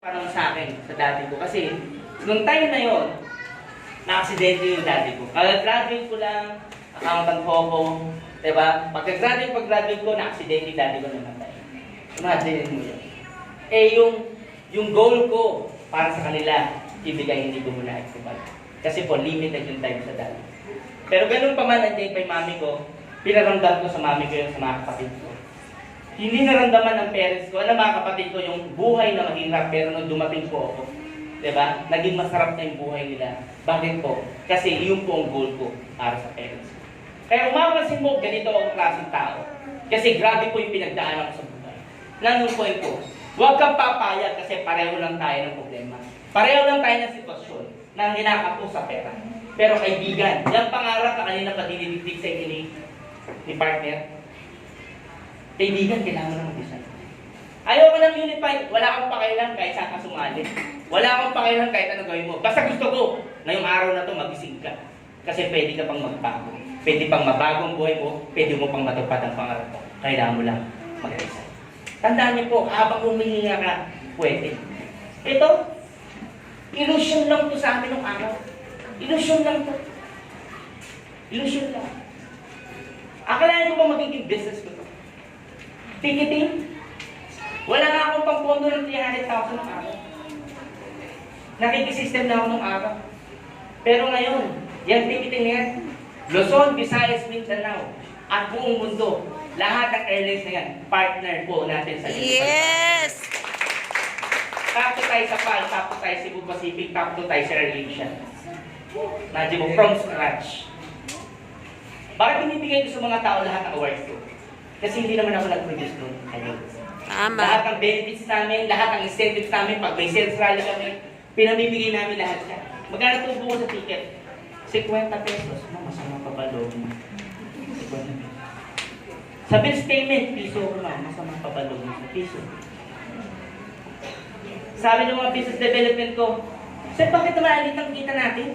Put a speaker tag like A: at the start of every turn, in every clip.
A: Parang sa akin, sa dati ko. Kasi, nung time na yon, na-aksidente yung dati ko. Kag-graduate ko lang, accountant ko ako, diba? Pagka-graduate ko, na-aksidente yung dati ko namatay. Imagine mo yun. Eh, yung goal ko para sa kanila, ibigay hindi ko muna i-provide. Kasi po, limited yung time sa dati. Pero ganun pa man, nandiyan kay mami ko, pinaramdam ko sa mami ko yung sa mga kapatid ko. Hindi naramdaman ng parents ko, alam mga kapatid ko, yung buhay na mahirap, pero nung dumating po ako, diba? Naging masarap na yung buhay nila. Bakit po? Kasi yun po ang goal ko para sa parents ko. Kaya umapansin mo, ganito ang klaseng tao. Kasi grabe po yung pinagdaanan ko sa buhay. Nandun po ko, huwag kang papayag kasi pareho lang tayo ng problema. Pareho lang tayo ng sitwasyon na hinakapo sa pera. Pero kaibigan, yung pangarap na kanina pa dinidikdik sa inyo ni partner, kaibigan, kailangan mo ng design. Ayaw ko ng unified, wala akong pakailan kahit saan ka sumali. Wala akong pakailan kahit ano gawin mo. Basta gusto ko na yung araw na to magising ka. Kasi pwede ka pang magbago. Pwede pang mabago ang buhay mo, pwede mo pang matupad ang pangarap mo. Kailangan mo lang mag-resign. Tandaan niyo po, habang humihinga ka, pwede. Ito, illusion lang to sa amin ng araw. Illusion lang to. Illusion lang. Akalain ko ba magiging business ko to? Ticketing? Wala nga akong pang-pondo ng 300,000 ng araw. Nakikisystem na ako ng araw. Pero ngayon, yung ticketing na yan, Luzon, Visayas, Mindanao, at buong mundo, lahat ng airlines na yan, partner po natin sa
B: Yes!
A: Top 2 tayo sa PAL, top 2 tayo Cebu Pacific, top 2 tayo sa AirAsia. Imagine mo, from scratch. Bakit binibigay ko sa mga tao lahat ng awards ko? Kasi hindi naman ako nag-produce nun.
B: Tama.
A: Lahat ng benefits namin, lahat ng incentives namin, pag may sales rally kami, pinamimigay namin lahat siya. Magkano tubo ko sa ticket? 50 pesos. Masama pa ba loob mo? 50 pesos. Sa bills payment, piso ko na. Masama pa ba loob mo? Piso. Sabi ng mga business development ko, Sir, bakit naman alit ang kita natin?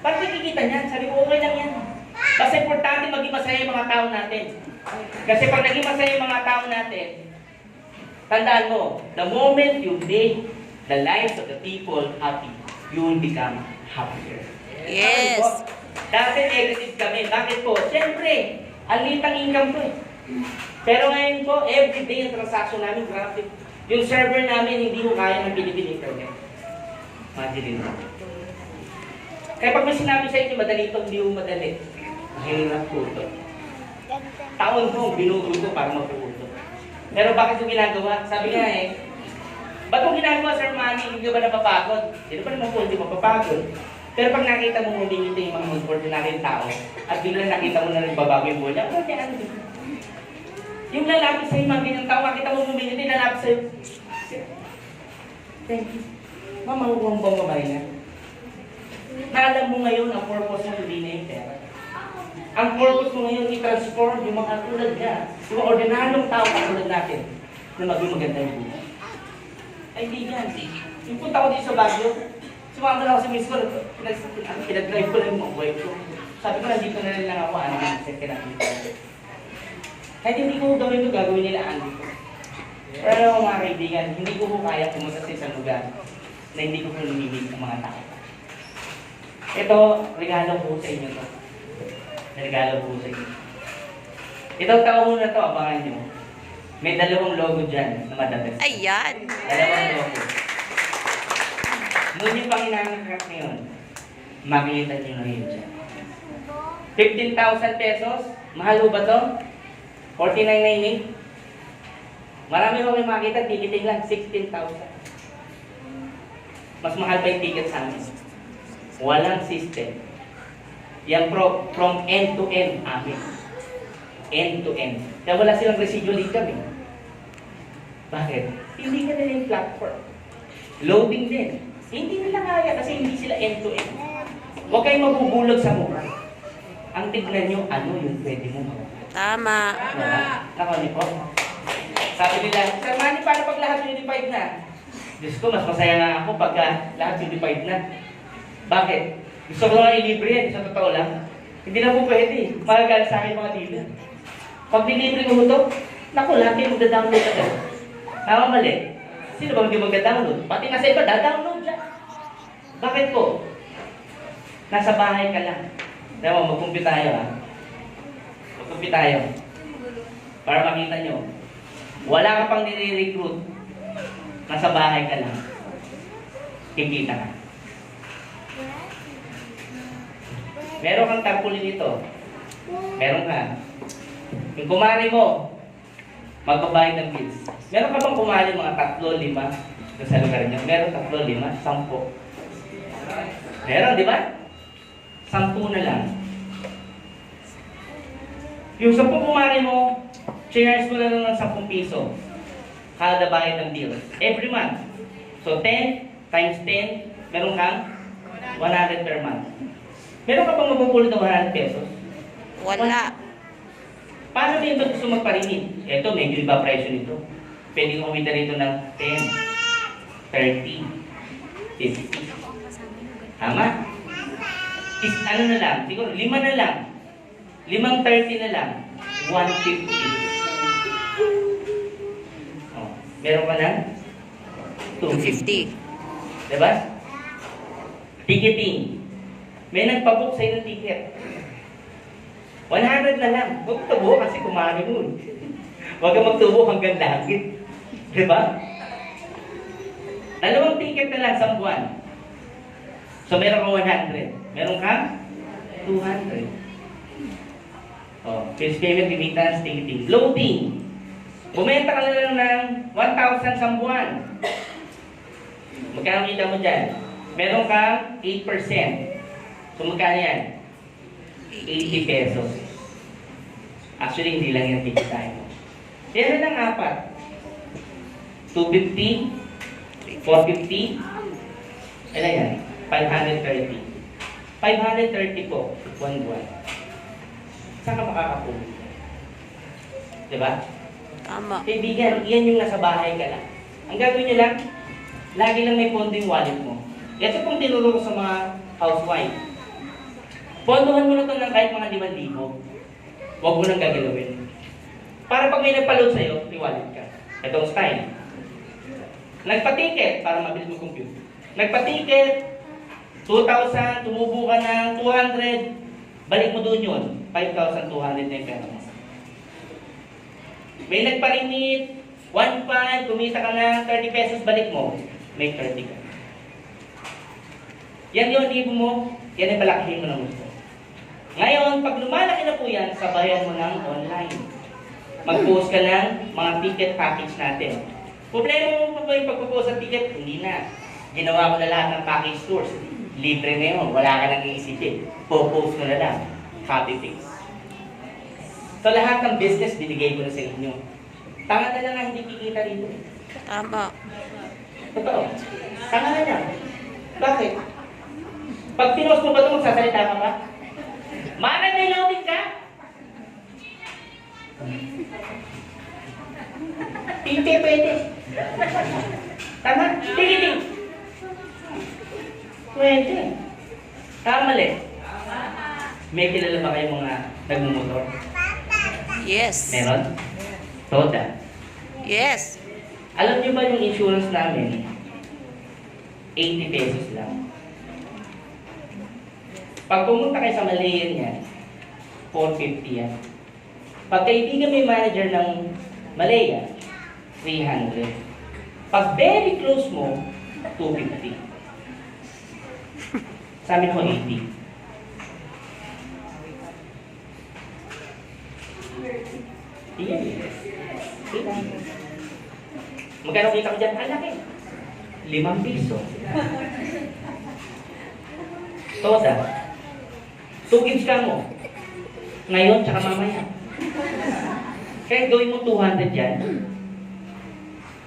A: Bakit kikita niyan? Sabi ko, okay lang yan. Kasi importante maging masaya yung mga tao natin. Kasi pag naging masaya yung mga tao natin, tandaan mo, the moment you make the lives of the people happy, you will become happier.
B: Yes.
A: Dati negative kami. Bakit po? Siyempre, ang litang income ko eh. Pero ngayon po, everyday ang transaction namin, grabe. Yung server namin, hindi ko kaya ng Philippine Internet. Imagine mo. Kaya pag may sinabi sa inyo, madali ito, hindi mo madali. Mahirap po ito. Taon ko, binugo ko para mapuuto. Pero bakit ko ginagawa? Sabi nga eh, ba't ko ginagawa, Sir Manny? Hindi ba napapagod? Hindi pa naman po, hindi mapapagod. Pero pag nakita mo humingiti yung mga ordinary tao, at biglang nakita mo na nagbabago yung buhay niya, ano kaya ano dito? Yung lalapit sa'yo, mga ganyang tao, makita mo humingiti, lalapit sa'yo. Thank you. Mamahuwang bang babae na? Naalam mo ngayon ang purpose mo, hindi na yung pera. Ang purpose mo ngayon, i-transform yung mga tulad niya, yung mga ordinaryong tao katulad natin, na maging maganda yung buhay. Kaibigan, yung punta ko dito sa Baguio, sumama na ako sa miss ko, pinag-drive ko lang yung mga wife ko. Sabi ko, nandito na rin lang ako, ano yung second natin. Kahit hindi ko gawin ito, gagawin nila Andy ko. Pero mga kaibigan, hindi ko po kaya pumunta sa isang lugar na hindi ko po lumimig ng mga tao. Ito, regalo po sa inyo to. Regalo po sa inyo. Itong taon na to, abangan nyo. May dalawang logo dyan na madabes.
B: Ayan.
A: Dalawang logo. Ngunit pang inaangkat ngayon, makikita nyo na yun dyan. 15,000 pesos, mahal ba to? 49.98. Marami ko kayo makita, ticketing lang, 16,000. Mas mahal pa yung ticket sa amin. Walang system. Yan from end to end amin. End to end. Kaya wala silang residual income eh. Bakit? Hindi ka nila yung platform. Loading din. Hindi nila kaya kasi hindi sila end to end. Huwag kayong mabubulog sa mukha. Ang tignan nyo, ano yung pwede mo magawa.
B: Tama.
A: Ako ni po. Sabi nila, Sir Manny, paano pag lahat unified na? Diyos ko, mas masaya nga ako pag lahat unified na. Bakit? Gusto ko lang ilibre yan, sa totoo lang. Hindi na po pwede. Magagal sa akin mga dealer. Pag nilibre ko ito, naku, lahat yung magda-download agad. Tama mali. Sino ba hindi magda-download? Pati nga sa iba, da-download siya. Bakit po? Nasa bahay ka lang. Diba, mag-compute tayo ha. Mag-compute tayo. Para makita nyo. Wala ka pang nire-recruit. Nasa bahay ka lang. Kikita ka. Meron kang tarpaulin dito. Meron ka. Yung kumari mo, magbabayad ng bills. Meron ka bang kumari mga 3, 5 sa lugar niyo? Meron 3, 5, 10. Meron, di ba? 10 na lang. Yung 10 kumari mo, charge mo na lang ng 10 piso. Kada bayad ng bills. Every month. So 10 times 10, meron kang 100 per month. Meron ka bang mapupulot ng 100 pesos?
B: Wala.
A: Paano din ba gusto magparinit? Ito, medyo iba presyo nito. Pwede kong kumita rito ng 10, 30, 50. Tama? Ano na lang? Siguro, 5 na lang. 5.30 na lang. 150. Oh, meron ka ng 250.
B: 250.
A: Diba? Ticketing. May nagpabook sa'yo ng ticket. 100 na lang. Huwag tubo kasi kumari mo. Huwag kang magtubo hanggang langit. Diba? 2 ticket na lang sa buwan. So meron ka 100. Meron ka 200. Oh, first payment, remittance, ticketing. Loading. Bumenta ka na lang ng 1,000 sa buwan. Magkano kita mo dyan? Meron ka 8%. So magkano yan? 80 pesos. Actually, hindi lang yan ticket tayo. Yan na lang 4. 250, 450, ano yan? 530. 530 po, 1 buwan. Saan ka makakapulit? Diba?
B: Tama.
A: Kaibigan, yan yung nasa bahay ka lang. Ang gagawin nyo lang, lagi lang may pondo yung wallet mo. Ito pong tinuro ko sa mga housewife. Pondohan mo na ito ng kahit mga 5,000. Huwag mo nang gagalawin. Para pag may nagpa-load sa'yo, may wallet ka. Itong style. Nagpa-ticket para mabilis mo compute. Nagpa-ticket, 2,000, tumubo ka ng 200, balik mo doon yun, 5,200 na yung pera mo. May nagpa-remit, 1,500, kumita ka na 30 pesos, balik mo, may 30 ka. Yan yun, libo mo, yan ay palakihin mo ng gusto. Ngayon, pag lumalaki na po yan, sabayan mo ng online. Mag-post ka ng mga ticket package natin. Problema mo pa ba yung pagpo-post ng ticket? Hindi na. Ginawa ko na lahat ng package stores. Libre na yun. Wala ka nang iisipin. Po-post mo na lang. Copy paste. So lahat ng business, binigay ko na sa inyo. Tanga na lang na hindi kikita rito.
B: Tama.
A: Totoo. Tanga na lang. Bakit? Pag pinost mo ba ito, magsasalita ka ba? Mana may loading ka? Hindi pwede. Tama? Tingin. Pwede. Tama mali. May kilala ba kayong mga nagmumotor?
B: Yes.
A: Meron? Toda.
B: Yes.
A: Alam niyo ba yung insurance namin? 80 pesos lang. Pag pumunta kayo sa Malayan yan, 450 yan. Pag kaibigan may manager ng Malaya, 300. Pag very close mo, 250. Sa amin ko 80. Iyan eh. Magkano kita ko dyan? Ang laki. 5 piso. Toda. 2 gigs ka mo. Ngayon, tsaka mamaya. Kaya gawin mo 200 dyan.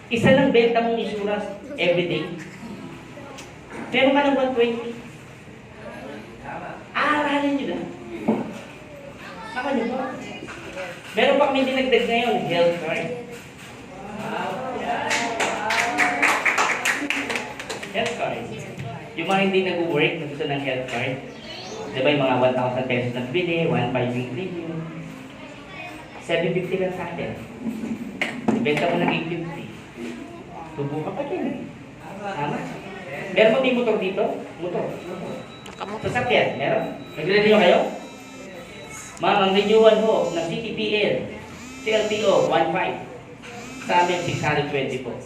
A: Isa lang benta mong insurance everyday. Meron ka ng 120. Aaralin nyo lang. Saka nyo ba? Meron pa kami dinagdag ngayon, health card. Health card. Yung mga hindi nag-work na gusto ng health card, di ba yung mga 1,000 pesos na bili, 1,500 yung premium, 750 lang sa atin. Ibenta mo ng 850. Tubo ka pa din. Tama? Meron ba may motor dito? Motor.
B: Nakamot.
A: Sasakyan, meron? Nag-renew kayo? Ma'am, ang renewal ho ng CTPL, CLTO, 1.5. Sa amin, 620 po.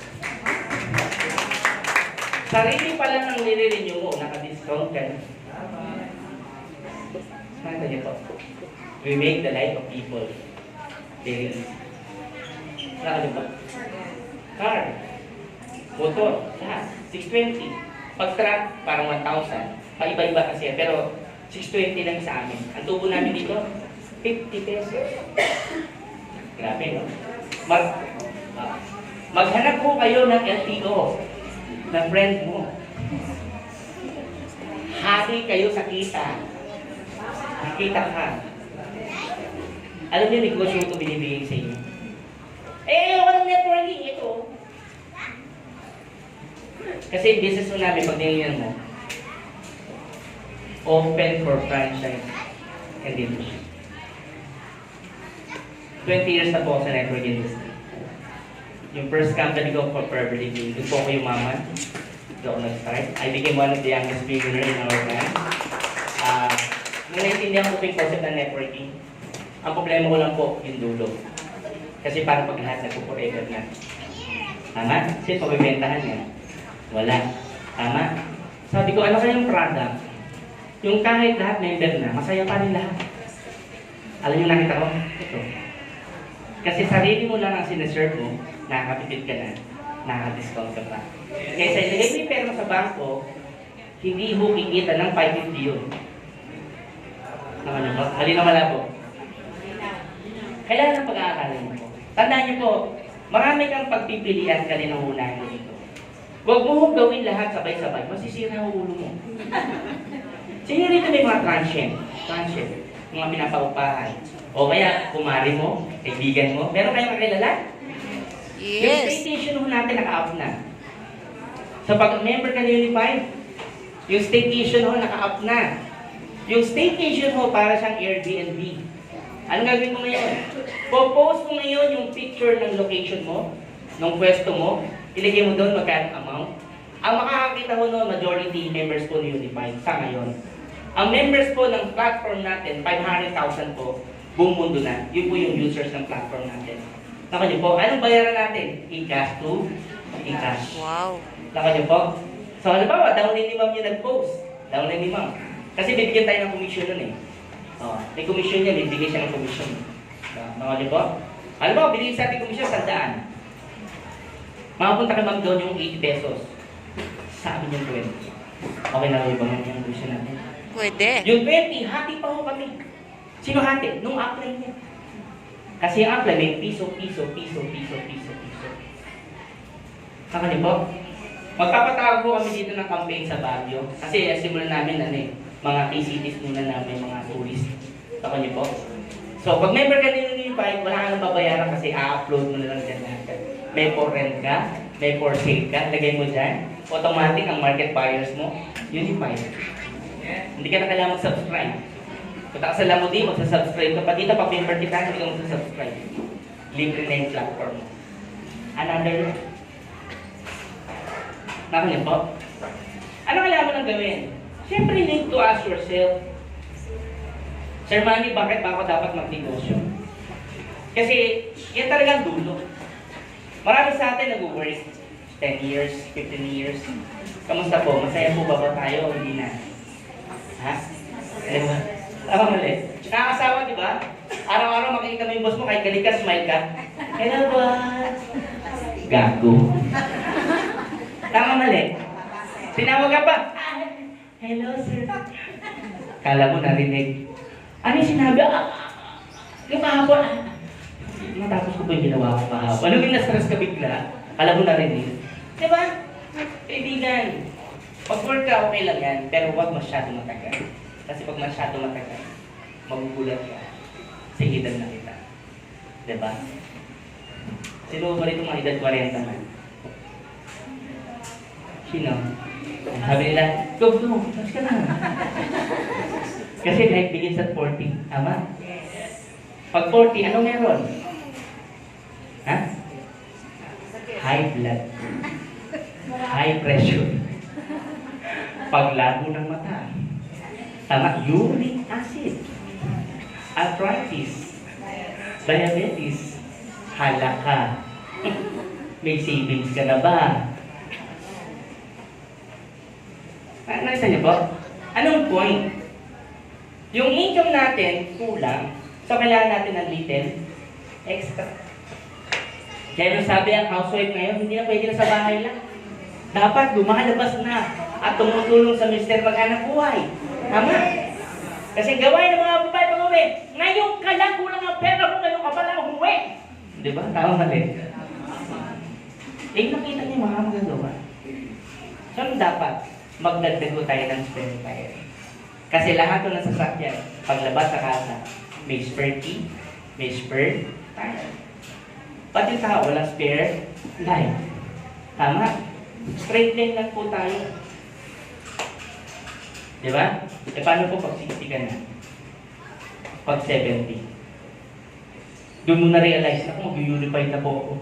A: Sarili pa lang ang nire-renew mo, naka-discount ka na. Nakita niyo po. We make the life of people very easy. Nakita niyo po? Car, motor, lahat, 620. Pag-truck, parang 1,000. Paiba-iba kasi, pero 620 lang sa amin. Ang tubo namin dito, 50 pesos. Grabe, no? Maghanap po kayo ng LTO na friend mo. Hati kayo sa kita. Nakita ka. Alam niyo, negosyo ito binibigay sa inyo. Eh, ako ng networking ito. Kasi yung business mo namin, pag nilingyan mo, open for franchise and dealership. 20 years na po ako sa network industry. Yung first company ko for Beverly Hills, doon po ako yumaman. Doon ako nag-start. I became one of the youngest billionaire in our time. Nung naintindihan ko po yung concept ng networking, ang problema ko lang po yung dulo. Kasi parang pag lahat nagpo-forever na. Tama? Kasi pagbibentahan niya, wala. Tama? Sabi ko, ano kayang product? Yung kahit lahat member na, masaya pa rin lahat. Alam niyo nakita ko? Ito. Kasi sarili mo lang ang sineserve mo, nakakapitid ka na, nakaka-discount ka pa. Kaysa ilagay mo yung pera mo sa bangko, hindi mo kikita ng 550 yun. Naman niyo po? Halina malabo. Kailangan ng pag-aaralan mo po. Tandaan niyo po, marami kang pagpipilian ka rin ang unahin mo dito. Huwag mo hong gawin lahat sabay-sabay, masisira ang ulo mo. Sino rito may mga transient, mga pinapaupahan. O kaya, kumari mo, kaibigan mo, meron kayong kakilala? Yung
B: Yes.
A: staycation ho natin naka-up na. Sa pag-member ka ng Unified, yung staycation ho naka-up na. Yung staycation ho para siyang Airbnb. Anong gagawin mo ngayon? Po-post mo ngayon yung picture ng location mo, ng pwesto mo, ilagay mo doon magkano amount. Ang makakakita ho noon, majority members po ng Unified sa ngayon. Ang members po ng platform natin, 500,000 po, buong mundo na. Yun po yung users ng platform natin. Naka niyo po, anong bayaran natin? E-cash to e-cash.
B: Wow.
A: Naka niyo po? So, halimbawa, downline ni ma'am yung nag-post. Downline ni ma'am. Kasi bibigyan tayo ng commission nun eh. Oh, may commission niya, bibigyan siya ng commission. Naka niyo po? Halimbawa, binigyan sa ating commission, 100. Makapunta kay ma'am doon yung 80 pesos. Sabi niyo 20. Okay na rin ba ma'am yung commission natin?
B: Pwede.
A: Yung 20, hati pa ho kami. Sino hati? Nung upline niya. Kasi yung upline may piso. Saka niyo po? Magpapatawag po kami dito ng campaign sa Baguio. Kasi simulan namin mga KCTs muna namin, mga tourist. Saka niyo po? So, pag member ka nila ng Unified, wala ka nang babayaran kasi a-upload mo na lang dyan lahat. May for rent ka, may for sale ka, lagay mo dyan. Automatic ang market buyers mo, Unified. Hindi ka na kailangan mag-subscribe. Punta ka sa Lamudi, magsasubscribe ka pa dito. Pag member kita, hindi ka magsasubscribe. Libre na yung platform. Another. Nakalimutan po. Ano kailangan mo nang gawin? Siyempre, you need to ask yourself, Sir Manny, bakit ba ako dapat magnegosyo? Kasi, yan talagang dulo. Marami sa atin nag-work 10 years, 15 years. Kamusta po? Masaya po ba tayo? Hindi na. Ha? Ano ba? Tama mali. Nakakasawa, di ba? Araw-araw makikita mo yung boss mo, kahit galit ka, smile ka. Hello, boss. Gago. Tama mali. Tinawag ka pa. Hello, sir. Kala mo narinig. Ano yung sinabi? Yung kahapon. Matapos ko po yung ginawa ko kahapon. Ano yung na-stress ka bigla? Kala mo narinig. Di ba? Kaibigan. Pag-work ka, okay lang yan. Pero huwag masyado matagal. Kasi pag masyado matagal, magugulat ka. Sa edad na kita. Diba? Sino ba rito mga edad 40 na? Sino? Sabi nila, go, mas ka na. Kasi life begins at 40. Tama? Pag 40, ano meron? Ha? High blood. high pressure, paglabo ng mata, tama, uric acid, arthritis, diabetes, halaka. May savings ka na ba? Nakita niyo po? Anong point? Yung income natin kulang, so kailangan natin ng little extra. Kaya nung sabi ang housewife ngayon, hindi na pwede na sa bahay lang. Dapat lumalabas na at tumutulong sa mister mag-anak buhay. Tama? Kasi gawain ng mga babae pag-uwi. Ngayon ka lang, kulang ang pera mo, ngayon ka pala umuwi. Di ba? Tama mali. Eh, nakita niyo mga magagawa. So, ano dapat? Magdagdag tayo ng spare tire. Kasi lahat ng sasakyan, paglabas sa casa, may spare key, may spare tire. Pati tao, walang spare life. Tama? Straight line lang po tayo. Di ba? E paano po pag 60 ka na? Pag 70? Doon mo na-realize na kung mag-unified na po ako.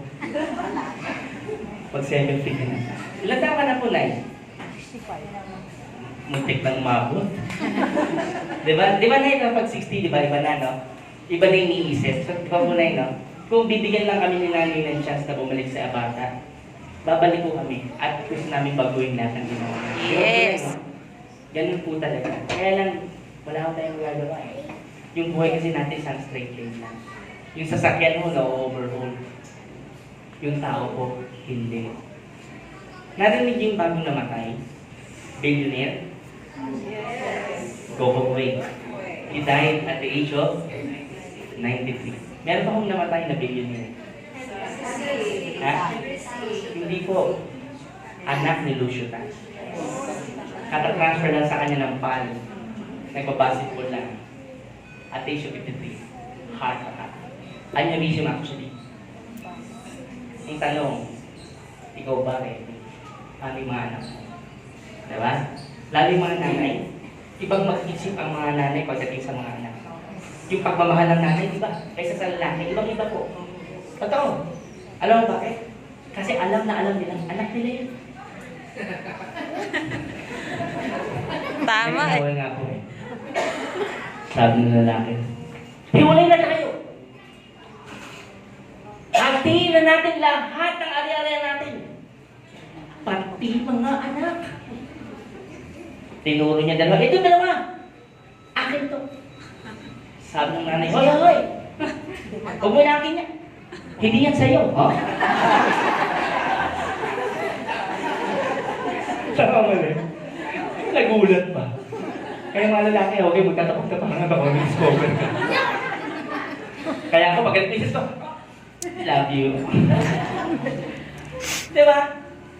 A: Pag 70 ka na. Ilan taon ka na po, Nay? 65. Muntik nang umabot. Diba? Diba, Nay, pag 60, diba? Iba na, no? Iba na yung iniisip. So, diba po, Nay, no? Kung bibigyan lang kami ni Nanay ng chance na bumalik sa Abata, babalik po kami at gusto namin baguhin lahat ng ginawa.
B: Yes.
A: Ganun po talaga. Kaya lang, wala ko tayong magagawa eh. Yung buhay kasi natin isang straight line lang. Yung sasakyan mo, na-overhaul. Yung tao po, hindi. Narinig yung bagong namatay? Billionaire? Yes. Go Hawkway. He died at the age of 93. Meron pa akong namatay na billionaire. Ha? Hindi po. Anak ni Lucio Tan. Kata-transfer lang sa kanya ng PAL. Nagbabasketball lang. At age of 53. Heart attack. Aneurysm actually. Ang tanong, ikaw ba ready? Paano yung mga anak mo? Diba? Lalo yung mga nanay. Ibang mag-isip ang mga nanay pagdating sa mga anak. Yung pagmamahal ng nanay, di ba? Kaysa sa lalaki, ibang iba po. Totoo. Alam mo bakit? Kasi alam na alam nilang anak nila yun.
B: Tama eh.
A: Nagkawal nga po eh. Sabi ng lalaki, hiwalay na tayo. Hatiin na natin lahat ng ari-ari natin. Pati mga anak. Tinuro niya dalawa. Ito dalawa. Akin to. Sabi ng nanay, hoy, hoy! Huwag mo na akin niya. Hindi yan sa'yo. Oh? Saka mali. Nagulat pa. Kaya mga lalaki, okay, magtatapag-tapangan ako ng discover ka. Kaya ako, pag misis ko, love you. Diba?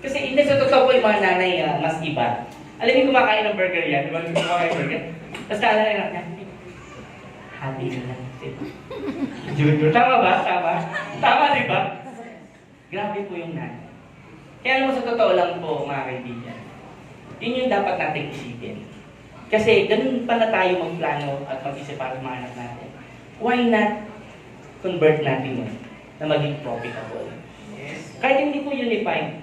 A: Kasi hindi sa totoo po yung mga nanay mas iba. Alam mo kumakain ng burger yan, diba? Kumakain ng burger. Tapos naalala niya, happy na lang. Junior, tama ba? Tama? Tama, diba? Grabe po yung nanay. Kaya alam mo sa totoo lang po, mga kaibigan, yun yung dapat nating isipin. Kasi ganun pa na tayo magplano at mag-isip para sa mga anak natin. Why not convert natin yun na maging profitable? Kahit hindi po unified,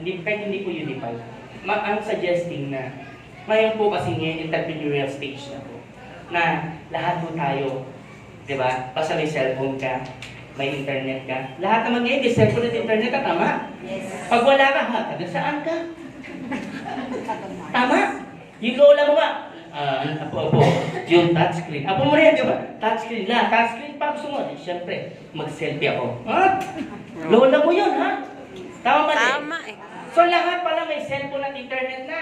A: I'm suggesting na ngayon po kasi ngayon entrepreneurial stage na po. Na lahat po tayo, di ba? Basta may cellphone ka, may internet ka. Lahat naman ngayon, may cellphone at internet ka, tama? Yes. Pag wala ka, ha? Taga saan ka? Tama? Yung lola mo ba? Apo, yung touchscreen. Apo mo rin, di ba? Touchscreen na. Touchscreen pa gusto mo. Siyempre, mag-selfie ako. Ha? Lola mo yun, ha? Tama ba?
B: Tama eh.
A: So lahat pala may cellphone at internet na.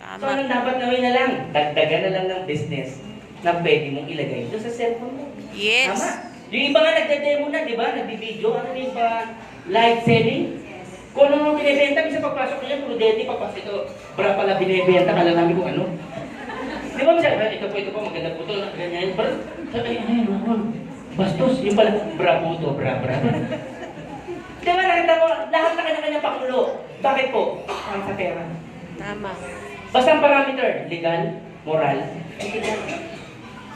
B: Tama.
A: So anong dapat gawin na lang? Dagdagan na lang ng business na pwede mong ilagay doon sa cellphone mo.
B: Yes.
A: Tama? Yung iba nga nagde-demo na, di ba? Nagbi-video. Ano yung live selling? Kung ano nung binibenta, minsan pagpasok niya, puro deti, pagpasok ito, bra pala binibenta, kala namin kung ano. Di ba minsan, ito po, maganda po ito, ganyan. Bra, bastos, yung pala, bra po ito, bra. Di ba nakita mo, lahat na kanya-kanya pakulo. Bakit po? Ang sa pera.
B: Tama.
A: Basta ang parameter, legal, moral,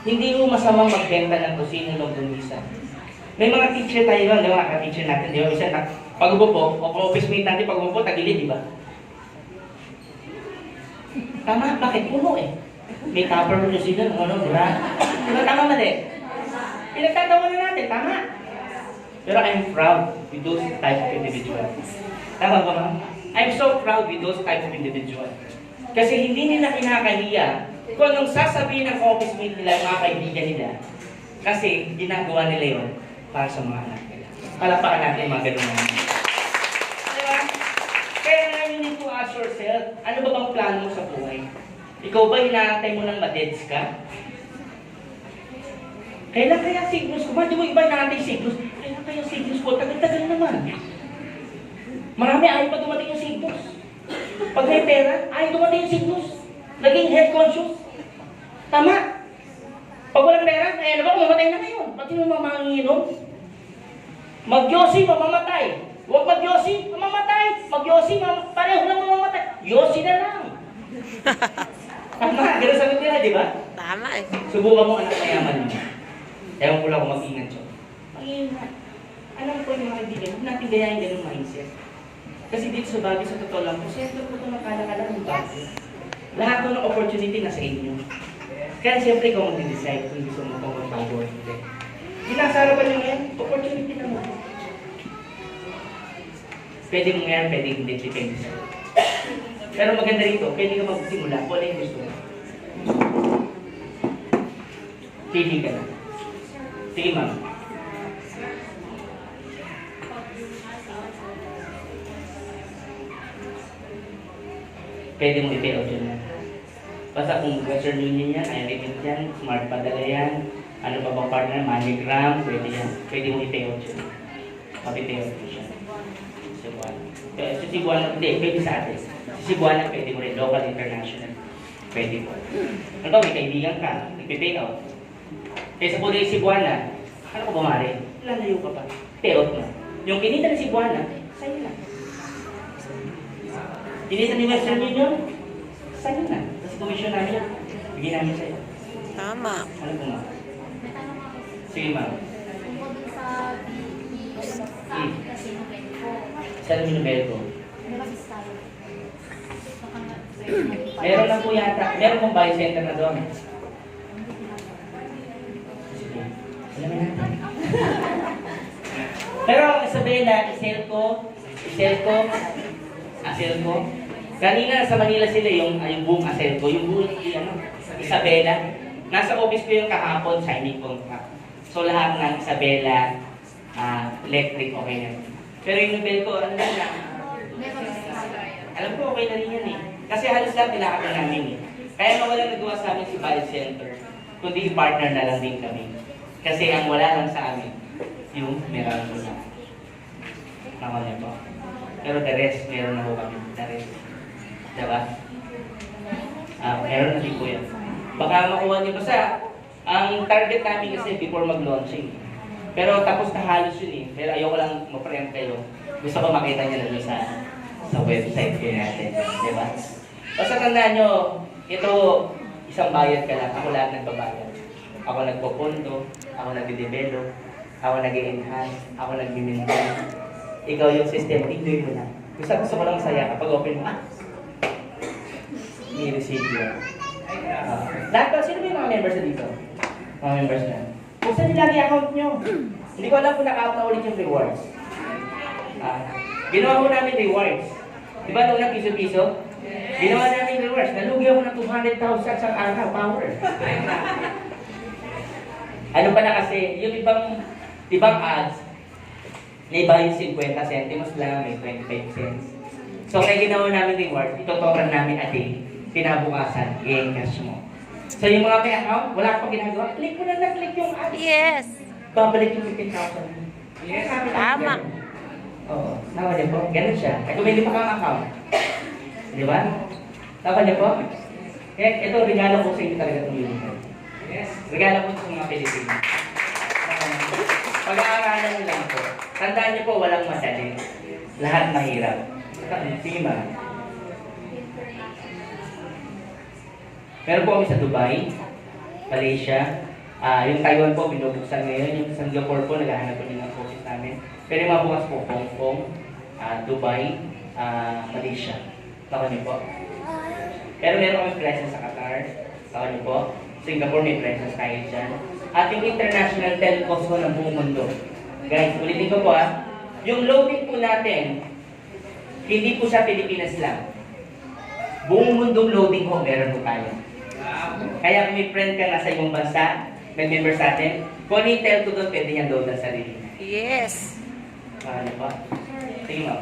A: hindi mo masamang magbenta ng kusino ng gumisa. May mga teacher tayo nun, mga ka-teacher natin, di ba? Minsan, pag-upo po, o office mate natin, pag-upo, tagilid, di ba? Tama, bakit? Puno eh. May copper nyo sila, ano, bra. Diba tama mali? Pinagtatawa na natin, tama. Pero I'm proud with those type of individuals. Tama ba, ma'am? I'm so proud with those type of individuals. Kasi hindi nila kinakahiya kung anong sasabihin ng office mate nila, mga kaibigan nila. Kasi ginagawa nila yun para sa mga anak nila. Palapakan natin yung mga ganun naman. Diba? Kaya nga you need to ask yourself, ano ba bang plano mo sa buhay? Ikaw ba inaantay mo ng ma-deads ka? Kailan kaya signals ko? Di mo iba inaantay signals? Kailan kaya signals ko? Tagal-tagal naman. Marami ayaw pa dumating yung signals. Pag may pera, ayaw dumating yung signals. Naging health conscious. Tama. Pag walang pera, ano ba, mamatay na ngayon. Pati mo mamanginom. Mag-yosi, mamamatay. Huwag mag-yosi, mamamatay. Mag-yosi, pareho lang mamamatay. Yosi na lang. Tama, gano'n sagot nila, di ba?
B: Tama eh.
A: Subukan mo anak mayaman mo. Ewan ko lang kung mag-ingat siya. Mag-ingat. Alam ko yung mga kaibigan, huwag natin gayahin ganun mindset. Kasi dito sa bagay, sa totoo lang, siyempre po ito nakala-kala ng bagay. Lahat ng opportunity nasa inyo. Kaya siyempre ikaw mag-decide kung gusto mo kung magbago o hindi. Ginasara ba nyo ngayon? Opportunity na mo. Pwede mo ngayon, pwede hindi, depende sa'yo. Pero maganda rito, pwede ka magsimula kung ano yung gusto mo. Pili ka na. Sige, ma'am. Pwede mo i-payout yun na. Basta kung Western Union yan, iRemit yan, Smart Padala yan, ano pa bang partner, MoneyGram, pwede yan. Pwede mo i-payout yun. Mapi-payout mo siya. Cebuana. Sa Cebuana, hindi, pwede sa atin. Sa Cebuana, pwede mo rin, local, international. Pwede po. Ano ba, may kaibigan ka, nagpi-payout. Kaya sa Puno yung Cebuana, ano ka bumari? Lalayo ka pa. Payout mo. Yung kinita ng Cebuana, sa'yo na. Kinita ni Western Union, sa'yo na. Kasi komisyon namin yan. Bigyan namin sa'yo.
B: Tama.
A: Ano po, ma'am? Sige, ma'am.
C: Tungkol sa kasi
A: Sa Minubelco.
C: meron tayo.
A: Meron lang po yata. Meron pong buy center na doon. Sige. Alam natin. Pero Isabela, Aselco. Kanina sa Manila sila yung buong Aselco, yung buong Isabela. Nasa office ko yung kahapon, signing contract. So lahat ng Isabela, electric, okay na. Pero yung Nobelco, ano lang na, alam ko okay na rin yan eh. Kasi halos lahat nilakad namin eh. Kaya nga walang nagawa sa amin si Buy Center, kundi partner na lang din kami. Kasi ang wala lang sa amin, yung meron ko na. Tama niya po. Pero the rest, meron na po kami. The rest. Diba? Meron na din po yan. Baka makuha niyo. Basta, ang target namin kasi before mag-launching. Pero tapos na halos yun eh. Pero ayoko lang ma-preempt kayo. Gusto ko makita niyo na doon sa website ko natin. Diba? Basta tandaan nyo, ito, isang bayad ka lang. Ako lahat nagbabayad. Ako nagpupunto, ako nag-develop, ako nag-enhance, ako nag-maintain. Ikaw yung system, enjoy mo na. Gusto ko lang masaya kapag open mo. May receive yun. Lahat ba? Sino ba yung mga members na dito? Mga members na. Buksan nyo lagi account nyo. Hindi ko alam kung naka-out na ulit yung rewards. Ginawa ko namin rewards. Di ba nung piso-piso? Ginawa namin rewards. Nalugi ako ng 200,000 sa araw, power. Ano pa na kasi, yung ibang ads, may bayad 50 centimos lang, may 25 cents. So kaya ginawa namin reward, itotokan namin a day, kinabukasan, i-encash mo. So yung mga may account, wala ka pang ginagawa, click mo na click yung ads.
B: Yes.
A: Babalik yung 15,000. Yes.
B: Tama.
A: Oo, tama niyo po. Ganun siya. At kung hindi pa kang account. Di ba? Tama niyo po? Ito, regalo ko sa inyo talaga itong uniform. Yes. Regalo ko sa mga Pilipino. Pag-aaralan nyo lang po. Tandaan niyo po, walang madali. Lahat mahirap. Sige ma. Meron po kami sa Dubai, Malaysia. Yung Taiwan po, binubuksan ngayon. Yung Singapore po, naghahanap po ng office namin. Pero yung mga bukas po, Hong Kong, Dubai, Malaysia. Taka niyo po. Pero meron kami presence sa Qatar. Tawag niyo po. Singapore may presence tayo dyan. Ating international telcos ko ng buong mundo. Guys, ulitin ko po ha. Yung loading po natin, hindi po siya Pilipinas lang. Buong mundong loading ko, meron po tayo. Kaya kung may friend ka nasa ibang bansa, nag-member sa atin, kung ano yung telco doon, pwede niyang load ang sarili.
B: Yes.
A: Ano pa? Sige mo.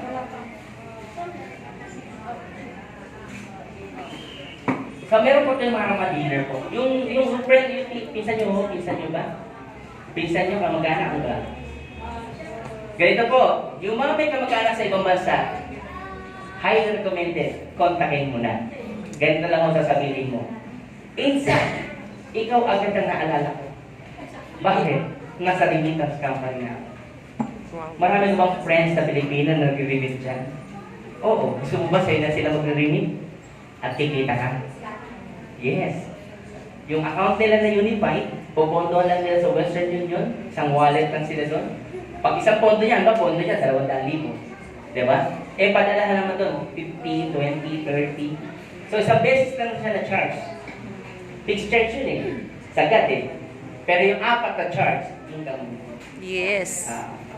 A: So, meron po tayong mga dealer po. Yung friend, yung pinsan nyo ba? Pinsan nyo, kamag-anak ba? Ganito po, yung mga may kamag-anak sa ibang bansa, highly recommended, kontakin mo na. Ganito lang ang sasabihin mo. Insan, ikaw agad ang naalala ko. Bakit? Nasa remittance company na ako.
B: Wow.
A: Marami bang friends sa Pilipino na nagre-remit dyan? Oo. Gusto mo ba sa'yo na sila magre-remit? At kikita ka? Yes. Yung account nila na Unified, pupondo lang nila sa Western Union, isang wallet lang sila doon. Pag isang pondo niyan, ba pondo niya, 200,000. Diba? Eh, padala naman doon, 50, 20, 30. So, isang beses lang siya na-charge. Fixed charge yun eh. Sagad eh. Pero yung apat na charge, income mo.
B: Yes.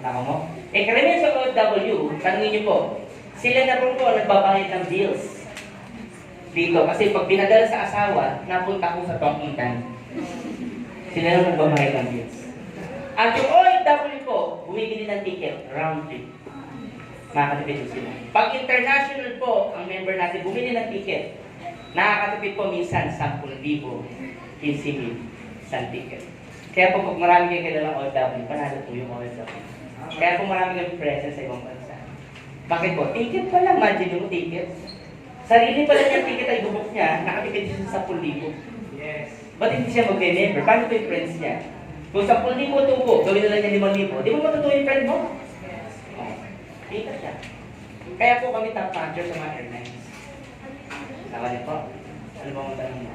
A: Tama mo? Eh, karamihan sa OFW, tanongin niyo po, sila na po nagbabayad ng bills dito. Kasi pag pinadala sa asawa, napunta ko sa tongkitan. Sila na nagbabayad ng bills. At yung OFW po, bumibili ng ticket, round trip. Makakatipid po sila. Pag international po, ang member natin bumili ng ticket, nakakatipid po minsan 10,000, 15,000 isang ticket. Kaya po pag marami kayo kilalang OFW, panalo po yung OFW. Kaya po marami kayo presence sa ibang bansa. Bakit po? Ticket pa lang, imagine mo ticket. Sarili pa lang yung ticket ay bubuk niya, nakatipid siya sa 10,000. Yes. Ba't hindi siya mag-member? Paano po yung friends niya? Kung 10,000 tubo, gawin na lang niya 5,000, di mo matutuwa yung friend mo? Oh, kita siya. Kaya po kami top puncher sa mga airlines. Tama niyo po. Ano ba ang tanong mo?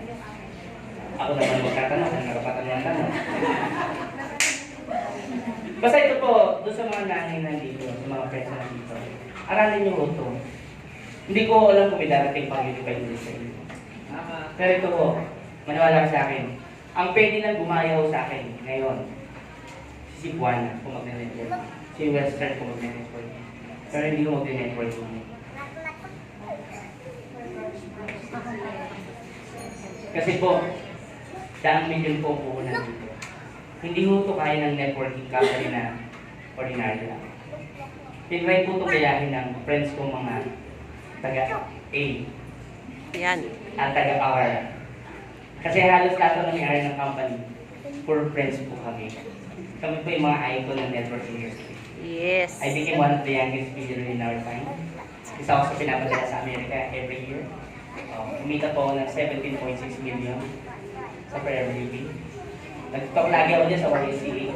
A: Ako naman magtatanong, ang nakapatanong ang tanong. Basta ito po, doon sa mga nangin nandito, sa mga friends na nandito, aralin niyo ito. Hindi ko alam kung may darating pang unified nila sa inyo. Pero ito po, maniwala ka sa akin. Ang pwede nang gumayaw sa akin ngayon, si Buwana kung magne-network, si Western kung magne-network. Pero hindi ko magne-network. Kasi po, daang million po po nandito. Hindi mo ito kaya ng networking company na ordinary lang. Tinry po ito kayahin ng friends ko mga taga-A
B: Yan.
A: at taga-R. Kasi halos lahat ng may-ari ng company, for friends po kami. Kami po yung mga icon ng network industry.
B: Yes.
A: I became one of the youngest billionaires in our time. Isa ako sa pinapadala sa Amerika every year. Kumita po ako ng 17.6 million sa Forever Living. Nag-talk lagi ako dyan sa YCA.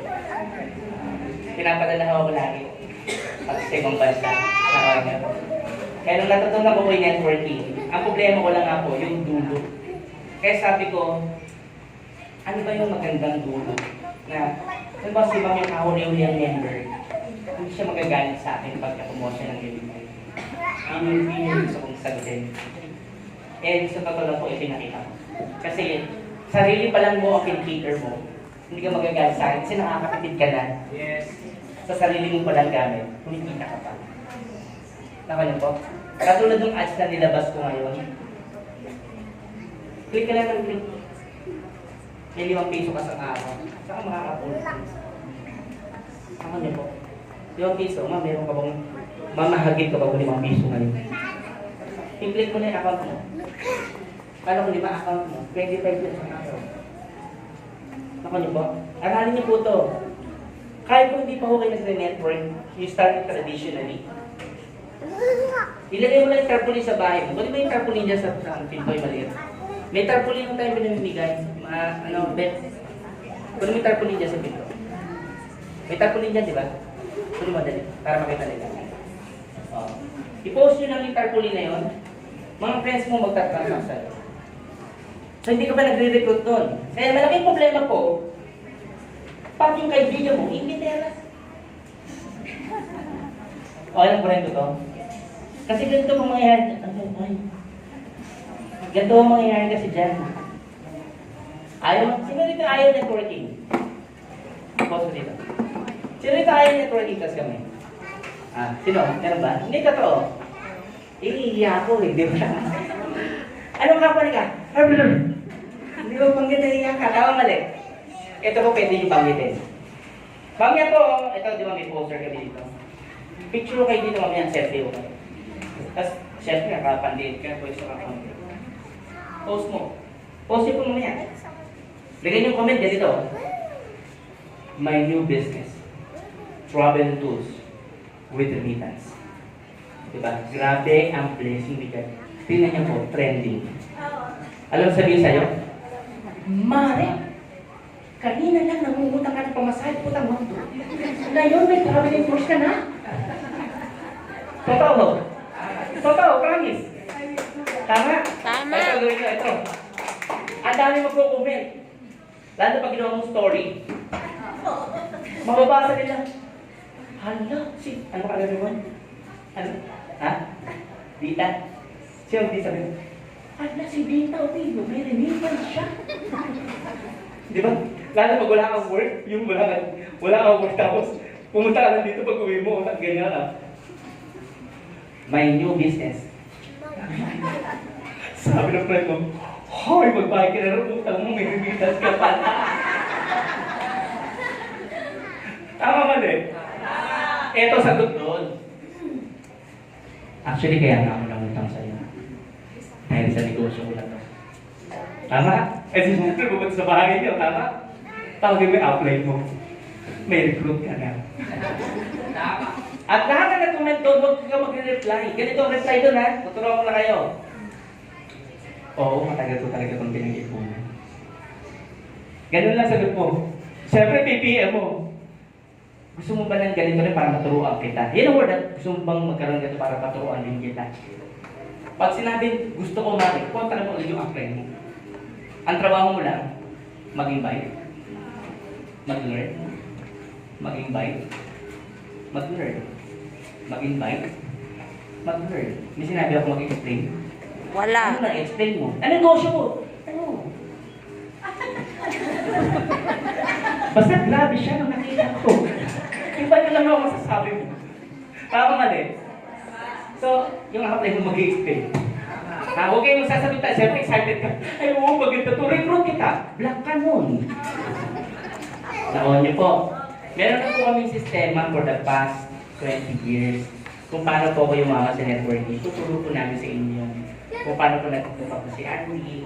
A: Pinapadala ako lagi. At sa ibang bansa. Kaya nung natutunan ko po yung networking, ang problema ko lang nga po, yung dulo. Kaya sabi ko, ano ba yung magandang dulo? Na, ano ba si Bang yung kahuli-huli ang member? Hindi siya magagalit sa akin pagka kumuha siya ng living. Ang yung gusto kong sagutin. Eh, gusto ko lang po ipinakita ko. Kasi, sarili pa lang mo ang pincater mo. Hindi ka magagalit sa akin kasi nakakatipid ka na. Yes. Sa sarili mo palang gamit, kumikita ka pa. Naka niyo po? Katulad ng ads na nilabas ko ngayon. Click ka lang ng click. May 5 piso ka sa araw. Saan ka makakapulot? Naka niyo po? 5 piso, ma'am, meron ka bang mamahagit ka ba 5 piso ngayon? I-click mo na yung account mo. Kala ko 5 account mo, 25 pesos ang araw. Naka niyo po? Aralin niyo po ito. Kahit kung hindi pa ho kayo nag-network, you start traditionally. Ilagay mo lang yung tarpaulin sa bahay mo. Pwede ba yung tarpaulin dyan sa pinto yung maliit? May tarpaulin yung tayo pinamimigay. Bet. Pwede mo yung tarpaulin dyan sa pinto. May tarpaulin dyan, di ba? Pwede mo dali, para makita nila. I-post nyo lang yung tarpaulin na yun. Mga friends mo magtatransfer sa'yo. So hindi ka pa nagre-recruit nun. Kaya malaking problema po, pag yung kaibigan mo, imbitera. Alam ko rin ito. Kasi ganito kung mangyayari, ay, ganito ang mangyayari kasi dyan. Sino dito ayaw networking? Pause ko dito. Sino dito ayaw networking kasi kami? Sino? Meron ba? Hindi totoo. Iiya ako eh, di ba? Anong company ka? Hindi ko panggit na iiya ka. Tama mali. Ito po pwede yung panggitin. Mamaya po, ito di ba may poster kami dito. Picture kayo dito mamaya, selfie ko kayo. Tapos, syempre, nakapandiit ka, pwede sa kakang. Post mo. Post niyo po mamaya. Lagyan yung comment dito. My new business. Travel tools with remittance. Diba? Grabe ang blessing ni God. Tingnan niyo po, trending. Alam mo sabihin sa'yo? Mare, kanina lang nangungutang ka ng pamasahe, putang mo. Ngayon may traveling tours ka na. Totoo. Totoo, promise. Tama?
B: Tama.
A: Ito, gawin ko, ito. Ang dami magko-comment. Lalo pag ginawa mong story. Mababasa nila. Hala, ano ka gagawin mo? Ano? Ha? Dita? Sino di sabi mo? Hala, si Dita Otigo, may remittance siya. Di ba? Lalo pag wala kang work, yung wala kang work, tapos pumunta ka lang dito pag uwi mo, at ganyan na. My new business. Sabi ng friend mo, hoy, magbayad ka na rin, utang mo, may remittance ka pala. Tama mali? Ito sagot doon. Actually, kaya nga ako nangutang sa'yo. Dahil sa negosyo ko lang to. Tama? Eh, si Siyempre, bubad sa bahay niyo, tama? Tawagin mo yung outline mo. May recruit ka na. At lahat na nag-comment doon, huwag ka mag-reply. Ganito ang reply doon, ha? Tuturuan ko na kayo. Oo, matagal ko talaga itong pinag-ipunan. Ganun lang sagot mo. Siyempre, PPM mo. Gusto mo ba ng ganito rin para maturuan kita? Yan ang word, gusto mo bang magkaroon ganito para maturuan din kita? Pag sinabing gusto ko mali, kontra mo ulit yung apply mo. Ang trabaho mo lang, mag-invite, mag-learn, mag-invite, mag-learn, mag-invite, mag-learn. May sinabi ako mag-explain.
B: Wala.
A: Ano na, explain mo? Ano negosyo mo? Ano? Basta grabe siya nung nakita ko. Iba na lang ako masasabi mo. Tama mali. So, yung apply mo mag-explain. Huwag kayong magsasalita. Siyempre, excited ka. Ay, oo, maganda to. Recruit kita. Black ka nun. Naon niyo po. Meron na po kaming sistema for the past 20 years. Kung paano po ako umama sa networking. Tuturo po namin sa inyo. Kung paano po nagtutupa po si Andy,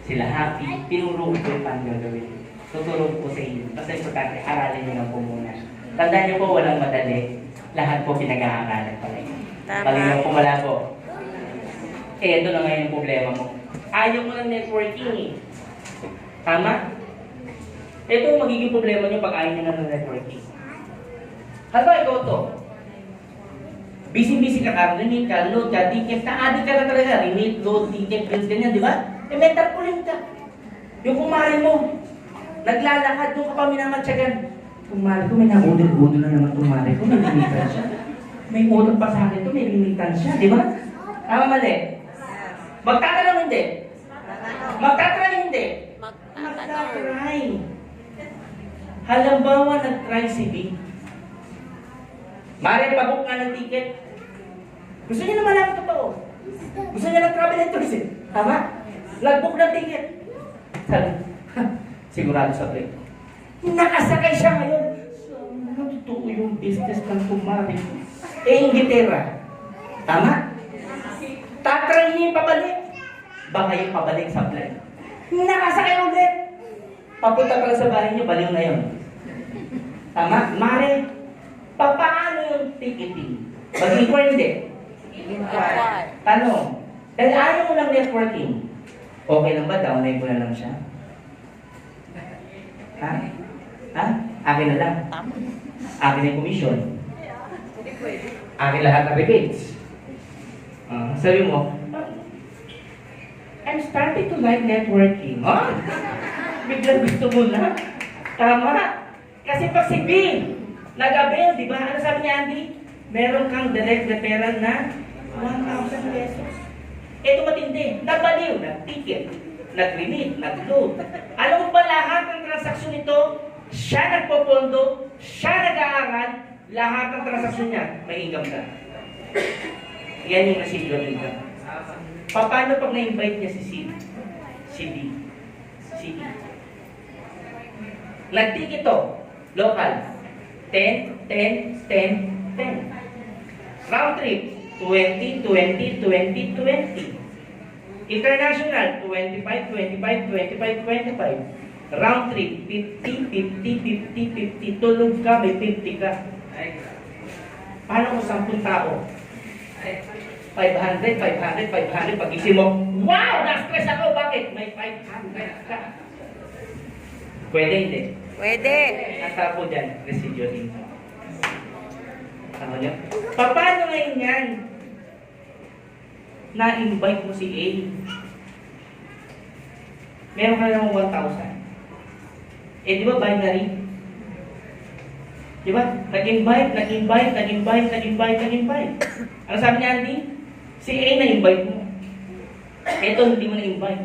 A: sila Happy. Tinuro ko po yung paano gagawin. Tuturo ko sa inyo. Basta importante, aralin niyo lang po muna. Tandaan niyo po, walang madali. Lahat po pinag-aaralan pala yun. Malinaw po malabo. Eh, ito na ngayon yung problema mo. Ayaw mo ng networking eh. Tama? Ito ang magiging problema niyo pag ayaw niyo na ng networking. Halimbawa, ikaw to. Busy-busy ka, remit ka, load ka, ticket, na-addict ka na talaga. Remit, load, ticket, bills, ganyan, di ba? Eh, mental ko rin ka. Yung kumari mo, naglalakad, doon ka pa minamatsyagan. Kumari ko, may na-order-order na naman kumari ko, may limitan siya. May order pa sa akin to, may limitan siya, di ba? Tama mali. Magtatanong hindi. Magtatry hindi. Magtatry. Halimbawa, nag-try si B. Mari, pabuk nga ng ticket. Gusto niya naman ang totoo. Gusto niya ng-travel and tourism. Tama? Nag-book ng ticket. Sabi, sigurado sa plane. Nakasakay siya ngayon. So, totoo yung business ng kumari. Inglaterra. Tama? Tatry niya yung pabalik. Baka yung pabalik sa plane. Nakasakay ulit. Papunta pala sa bahay niyo, baliw na yun. Tama? Mare, paano yung ticketing? Mag-inquire hindi? Tanong. Dahil ayaw mo ng networking. Okay lang ba? Downline ko na lang siya? Ha? Ha? Akin na lang. Akin yung commission. Akin lahat ng rebates. Sabi mo, I'm starting to like networking. Huh? Biglang gusto mo na. Tama. Kasi pag si B, nag-avail, di ba? Ano sabi niya, Andy? Meron kang direct referral na 1,000 pesos. Ito matindi, nabaliw, nag-ticket, nag-remit, nag-load. Alam mo ba lahat ng transaksyon nito, siya nagpopondo, siya nag-aaral, lahat ng transaksyon niya, may income ka. Yan yung residual income. Paano pag na-invite niya si C? Si D? Si E? Nag-ticket to, local, 10, 10, 10, 10. Round trip, 20, 20, 20, 20. International, 25, 25, 25, 25. Round trip, 50, 50, 50, 50. Tulog ka, may 50 ka. Paano kung 10 tao? 500, 500, 500. Pag-isip mo, wow! Na-stress ako. Bakit? May 500 ka. Pwede hindi.
B: Pwede.
A: Ang tapo dyan, residual income. Ano niya? Paano ngayon yan? Na-invite mo si A. Meron ka naman 1,000. Eh, di ba binary? Di ba? Nag-invite, nag-invite, nag-invite, nag-invite, nag-invite. Ano sabi ni Andy? Si A na-invite mo. Ito, hindi mo na-invite.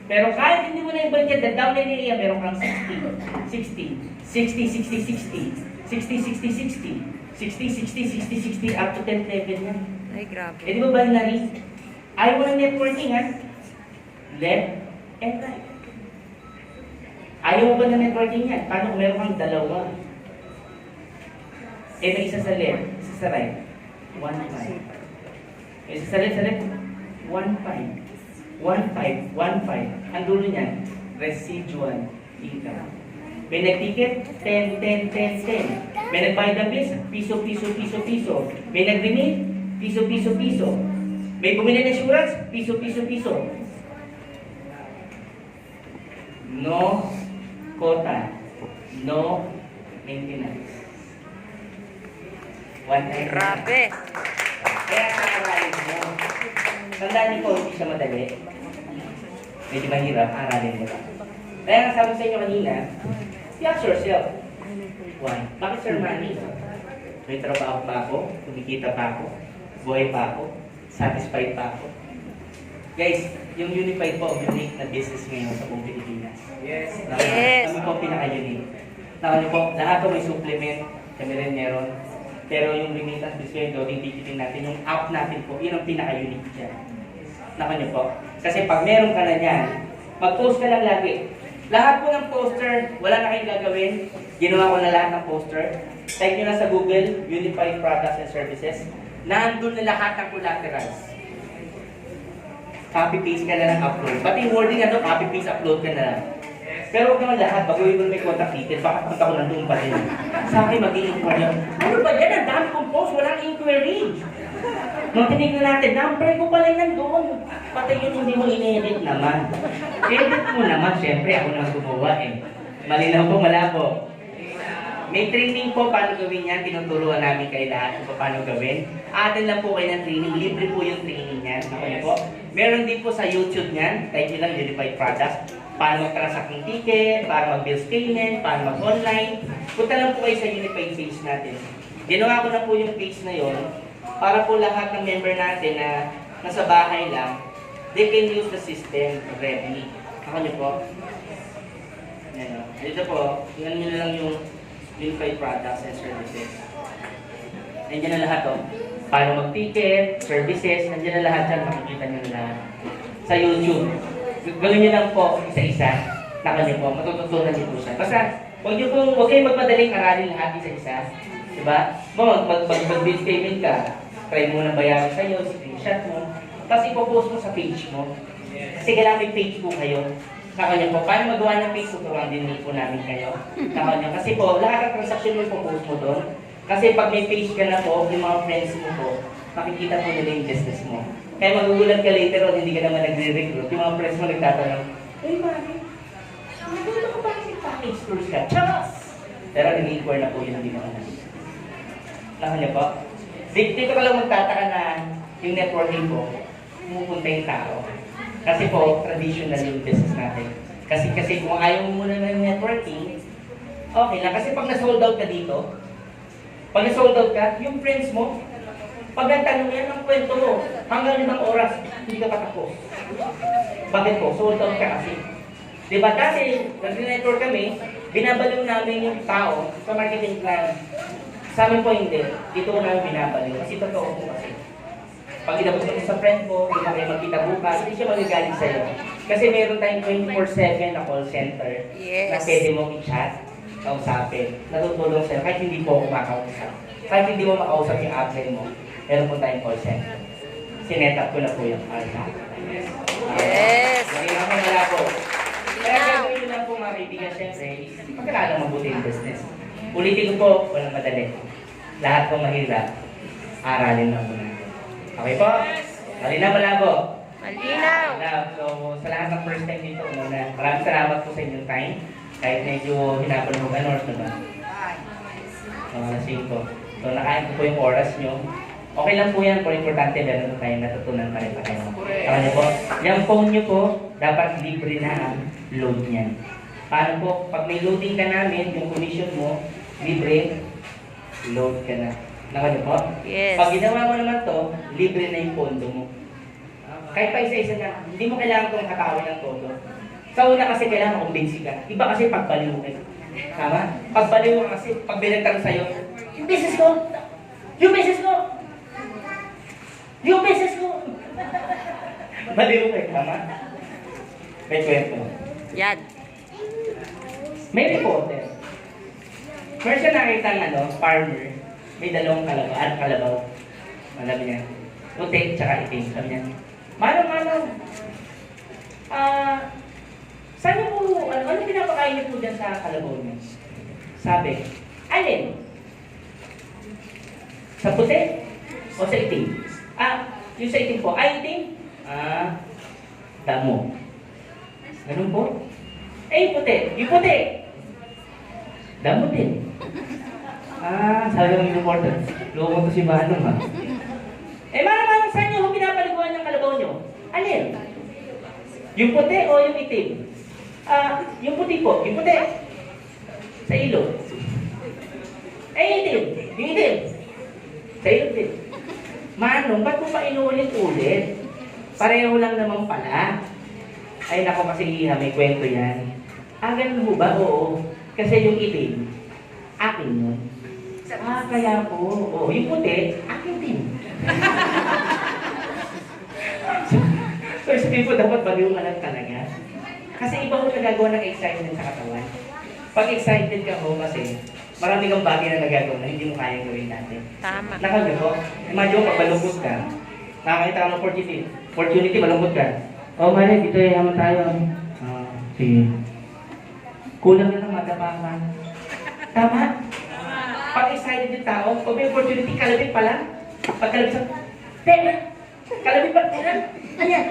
A: Pero kahit hindi mo na-invite yan, the downline ni A, meron kang 60, 60, 60, 60, 60, 60, 60, 60. 60, 60, 60, 60, up to 10 level yan.
B: Ay, grabe.
A: Eh di ba binary? Ayaw mo ng networking ha? Left and right. Ayaw mo ba ng networking yan? Paano kung meron kang dalawa? Eh may isa sa left, isa sa right. 1, 5. Isa sa left, 1, 5. 1, 5, 1, 5. Ang dulo niyan, residual income. May nag-ticket, 10, 10, 10, 10. May nagbayad ng bills, piso, piso, piso, piso. May nag-remit, piso, piso, piso. May bumili ng insurance, piso, piso, piso. No quota, no maintenance. One time.
B: Grabe.
A: Kaya aralin mo. Tandaan niyo po, hindi siya madali. Medyo mahirap, aralin mo lang. Kaya nga sabi sa inyo kanina, you ask yourself, why? Bakit Sir Manny? May trabaho pa ako, kumikita pa ako, buhay pa ako, satisfied pa ako. Guys, yung Unified po, unique na business ngayon sa buong Pilipinas.
B: Yes.
A: Kami po pinaka-unique. Nakano po, lahat po may supplement, kami rin meron. Pero yung remittance business ngayon, titigilin natin, yung app natin po, yun ang pinaka-unique dyan. Nakano po. Kasi pag meron ka na yan, mag-post ka lang lagi. Lahat po ng poster, wala na kayong gagawin. Ginawa ko na lahat ng poster. Type nyo na sa Google, Unified Products and Services. Nandun na lahat ng collaterals. Copy-paste ka na lang upload. Pati yung wording na to, copy-paste upload ka na lang. Pero huwag naman lahat, bago yung may contact details, baka punta ko nandun pa rin. Sa akin mag-i-inquire yan. Ano ba yan? Ang dami kong post, walang inquiry. Nung tinignan natin, number ko pala nandun. Pati yun hindi mo in-edit naman. Edit mo naman, syempre ako nang gumawa eh. Malinaw po, malabo. May training po paano gawin yan, tinuturuan namin kayo lahat kung paano gawin. Atin lang po kayo ng training, libre po yung training yan. Ako po. Meron din po sa YouTube niyan, type nyo lang Unified Products. Paano mag-transact ng ticket, paano mag-bills payment, paano mag-online. Punta lang po kayo sa Unified page natin. Ginawa ko na po yung page na yon para po lahat ng member natin na nasa bahay lang, they can use the system readily. Ako nyo po. Yan o. Dito po, tingnan nyo na lang yung Unified Products and Services. Nandiyan na lahat o. Paano mag-ticket, services, nandiyan na lahat dyan. Makikita nyo na lahat. Sa YouTube. Gawin nyo lang po isa-isa. Naka nyo po. Matututunan nyo po siya. Basta, huwag kayong magmadaling aralin lahat isa-isa. Diba? Mag-bills payment ka. Try mo na bayaran sa'yo, screenshot mo. Tapos ipopost mo sa page mo. Kasi kailangan may page po kayo. Naka nyo po. Paano magawa ng page? Tuturuan din po namin kayo. Naka nyo. Kasi po, lahat ng transaction mo ipopost mo doon. Kasi pag may page ka na po, yung mga friends mo po, makikita po nila yung business mo. Kaya magugulat ka later on, hindi ka naman nagre-recruit. Yung mga friends mo nagtatanong, "Hey, Mami, naguluto ko pa kasi package tours ka." Charos! Pero in-inquire na po yun, hindi naman namin. Naka niyo po? Dito ka lang magtataka na yung networking po, pumupunta yung tao. Kasi po, traditional yung business natin. Kasi kung ayaw mo muna ng networking, okay lang. Kasi pag na-sold out ka dito, pag na-sold out ka, yung friends mo, Pag nagtanong yan ang kwento mo, hanggang 5 oras, hindi ka patapos. Bakit po? Sold out ka kasi. Diba dati, nag-network kami, binabaliw namin yung tao sa marketing plan. Sa amin po hindi. Dito ko namin binabaliw. Kasi totoo po kasi. Pag inabot mo sa friend mo, hindi na kayo magkita bukas, hindi siya magagaling sa'yo. Kasi meron tayong 24/7 na call center na
B: Yes.
A: pwede mo i-chat, kausapin, natutulong sa'yo kahit hindi po ako makausap. Kahit hindi mo makausap yung admin mo, meron po tayong call center. Sinet up ko na po yung call center.
B: Yes.
A: Mahirap mo wala po. Kaya gagawin nyo lang po mga kaibigan, syempre, is pagkakala mabuti yung business. Ulitin ko po, walang madali. Lahat po mahirap, aralin lang muna. Okay po? Malinaw, malabo.
B: Malinaw.
A: So, sa lahat ng first time dito, muna, maraming salamat po sa inyong time. Kahit medyo hinapon mo ganun, diba? Mga 5. So, nakain ko po yung oras nyo. Okay lang po yan, pero importante meron po tayong natutunan pa rin pa kayo. Tama niyo po? Yung phone nyo po, dapat libre na ang load niyan. Paano po? Pag may loading ka namin, yung commission mo, libre, load ka na. Naka niyo po?
B: Yes.
A: Pag ginawa mo naman to, libre na yung pondo mo. Kahit pa isa-isa na, hindi mo kailangan itong katawin ng todo. Sa una kasi kailangan kumbinsi ka. Iba kasi pagbaliw mo kayo. Tama? Pagbaliw mo kasi, pag binagtan sa'yo, yung business ko! Yung business ko! Yung business ko! Baliw kayo, tama? May kwento.
B: Yan.
A: May reporter. Meron siya nakita ng farmer. May dalawang kalabaw. Alam niya. Puti, tsaka itim. Sabi niya, Manong, saan niyo po, ano pinapakain niyo po dyan sa kalabaw niyo? Sabi, alin? Sa puti? O sa itim? Yung sa itim po. Itim? Damo. Ganun po? Yung puti. Yung puti. Damo din. Sabi ng reporter, loko to si Manong ha. Manong, saan niyo pinapaliguan yung kalabaw niyo? Alin? Yung puti o yung itim? Yung puti po. Yung puti. Sa ilog. Yung itim. Yung itim. Sa ilog din. Manong, ba't mo pa inuulit-ulit? Pareho lang naman pala. Ay nako kasi may kwento yan. Ganun mo ba? Oo. Kasi yung itim, akin yun. Kaya po. Oo, yung puti, akin din. So, sabihin po, dapat baliw ka lang talaga. Kasi iba ko nagagawa ng excitement sa katawan. Pag excited ka ho, kasi marami kang bagay na nagagawa na hindi mo kaya gawin natin.
B: Tama.
A: Nakagano po? Imagine mo, pag malungkot ka, nakakita ka ng opportunity, malungkot ka. Mali, dito yaman tayo. Sige. Kulang na ng madapakan. Tama? Pag excited yung tao, pag may opportunity, kalabit pala. Pag kalabit sa, pera! Kalabit pa, pera! Ayan!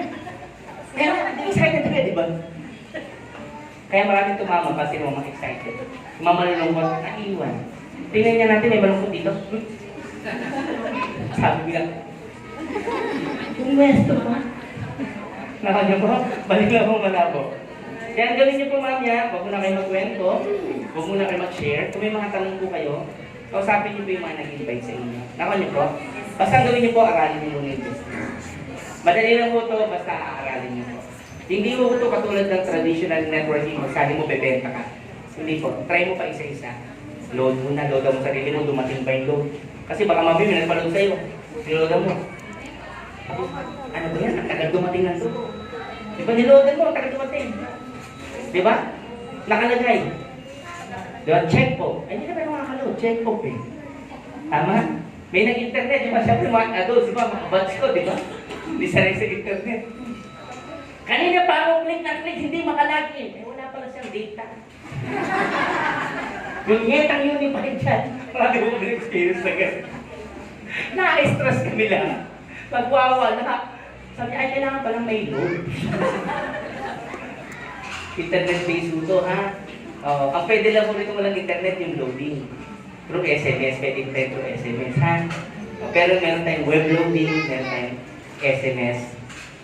A: Pera! Excited ka, di ba? Kaya maraming tumama kasi mga excited. Mamalulungkot, naiwan. Tingnan niya natin, may malungkot dito. Sabi ko lang, umwesto pa. Nakanya po, balik lang po malabo. Kaya gawin niyo po mamaya, huwag muna kayo magkwento, huwag muna kayo mag-share. Kung may mga tanong po kayo, kausapin niyo po yung mga nag-invite sa inyo. Nakanya po, basta ang gawin niyo po, aralin niyo muna yung business. Madali lang po ito, basta aaralin niyo po. Hindi mo ito katulad ng traditional networking, magsabi mo bebenta ka. Hindi po, try mo pa isa-isa. Load mo na, load mo sarili mo, dumating pa yung load. Kasi baka mabili, may nagpa-load sa'yo. Niloadan mo. Ano ba yan? Ang tagal dumating ng load. Di ba niloadan mo, ang tagal dumating. Di ba? Nakalagay. Di ba? Check po. Ay, hindi na ba makakaload? Check po eh. Tama? May nag-internet, di ba? Siyempre mga adults, di ba? Mga batch ko, di ba? Hindi sanay sa internet. Kanina pa ako click na click, hindi makalagin. Wala pala siyang data. Yung ngetang unified dyan, marami ko experience na gano'n. Na-stress kami lang. Magwawa na. Sabi niya, ay kailangan palang may load. Internet-based ito, ha? Ang pwede lang mo rito walang internet yung loading. Through SMS, pwede through SMS, ha? Pero meron tayong web loading, meron tayong SMS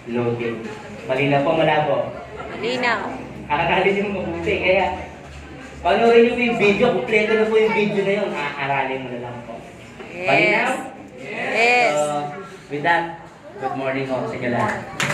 A: loading. Malinaw po, malabo.
B: Malinaw.
A: Akakalin yung mabuti. Kaya, panoorin niyo po yung video. Kompleto na po yung video na yun. Aaralin mo na lang po.
B: Yes.
A: Malinaw?
B: Yes.
A: So, with that, good morning po sa inyo lahat.